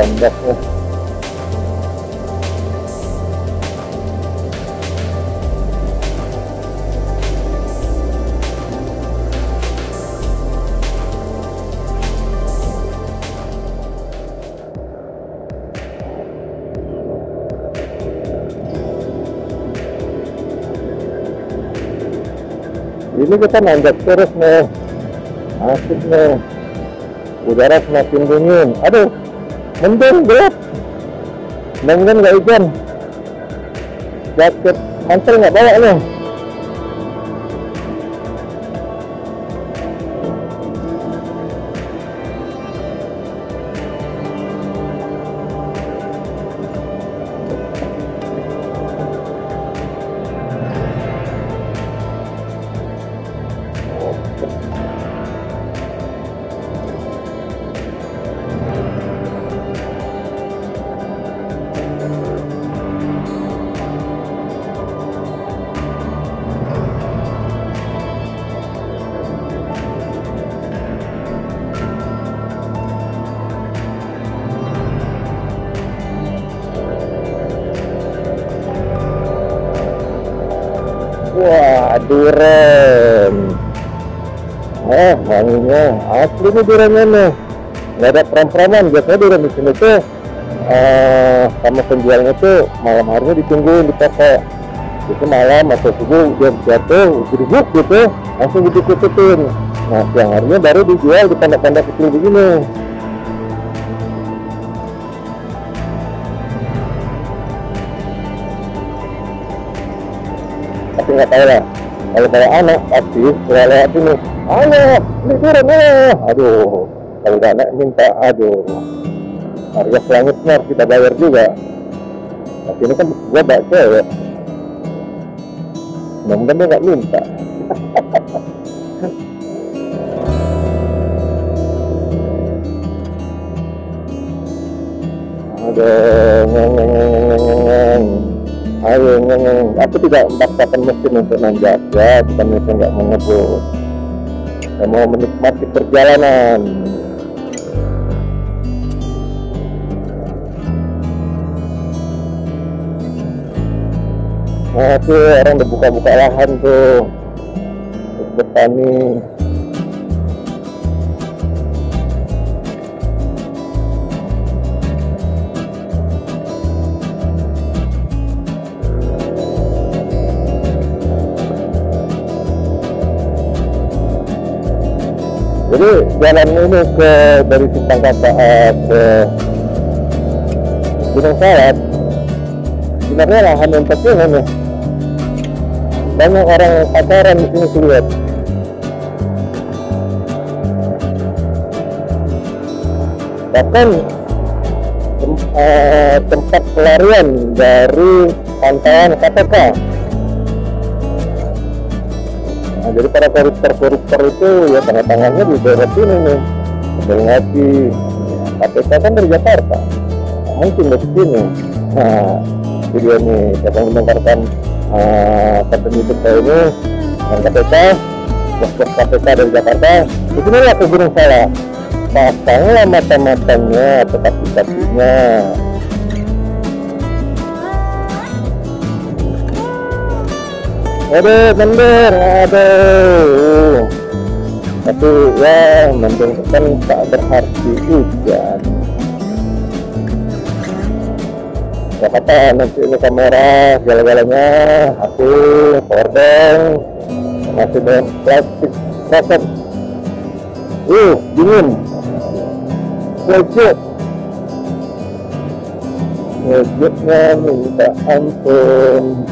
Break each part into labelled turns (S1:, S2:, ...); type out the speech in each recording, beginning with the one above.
S1: kandas nih. Ini kita nanjak terus nih, asik nih, udara semakin dingin. Aduh, mendung gelap, mudah-mudahan nggak hujan. Jaket mantel nggak bawa nih. Wah, duren. Wanginya asli nih durennya nih. Nggak ada prom-proman. Biasanya duren di sini tuh sama penjualnya tuh malam harinya ditungguin di toko. Itu malam atau subuh dia jatuh, berduk gitu, langsung ditutupin. Nah, siang harinya baru dijual di tenda-tenda kecil begini. Tapi nggak tahu lah, kalau bawa anak pasti lewat ini, anak ini turun ya, aduh, kalau udah anak minta, aduh, harga selangitnya harus kita bayar juga. Tapi ini kan gua bawa cewek, mudah-mudahan dia nggak minta. Aduh, ayo aku tidak memaksakan mesin untuk nanjak ya, bukan mesin nggak mau ngebut, saya mau menikmati perjalanan. Nah tuh orang udah buka-buka lahan tuh untuk bertani. Jadi jalan ini dari Simpang Kapaan ke Gunung Salak sebenarnya lahan yang kecil nih. Banyak orang pacaran di sini lihat. Bahkan tempat pelarian dari pantauan KPK. Nah, jadi para koruptor itu ya tanda-tangannya di daerah sini nih, Melati. KPK kan dari Jakarta, mungkin dari sini. Nah, video nih saya mendengarkan konten YouTube saya ini yang KPK, bos-bos KPK dari Jakarta. Di sini lah ke Gunung Salak, pasanglah mata-matanya atau kaki-kakinya. Aduh, mendung, aduh. Tapi ya, mendung kan tak berarti hujan. Ya kata nanti ini kamera, segala-galanya, aku, powerbank, masih dengan plastik, kresek. Dingin. Wajib. Wajibnya minta ampun.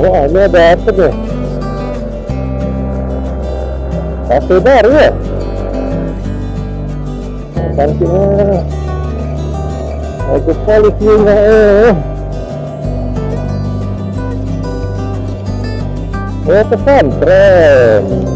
S1: Wah, ini ada apa nih? Kafe baru ya? Kantinnya aku polisinya pesantren.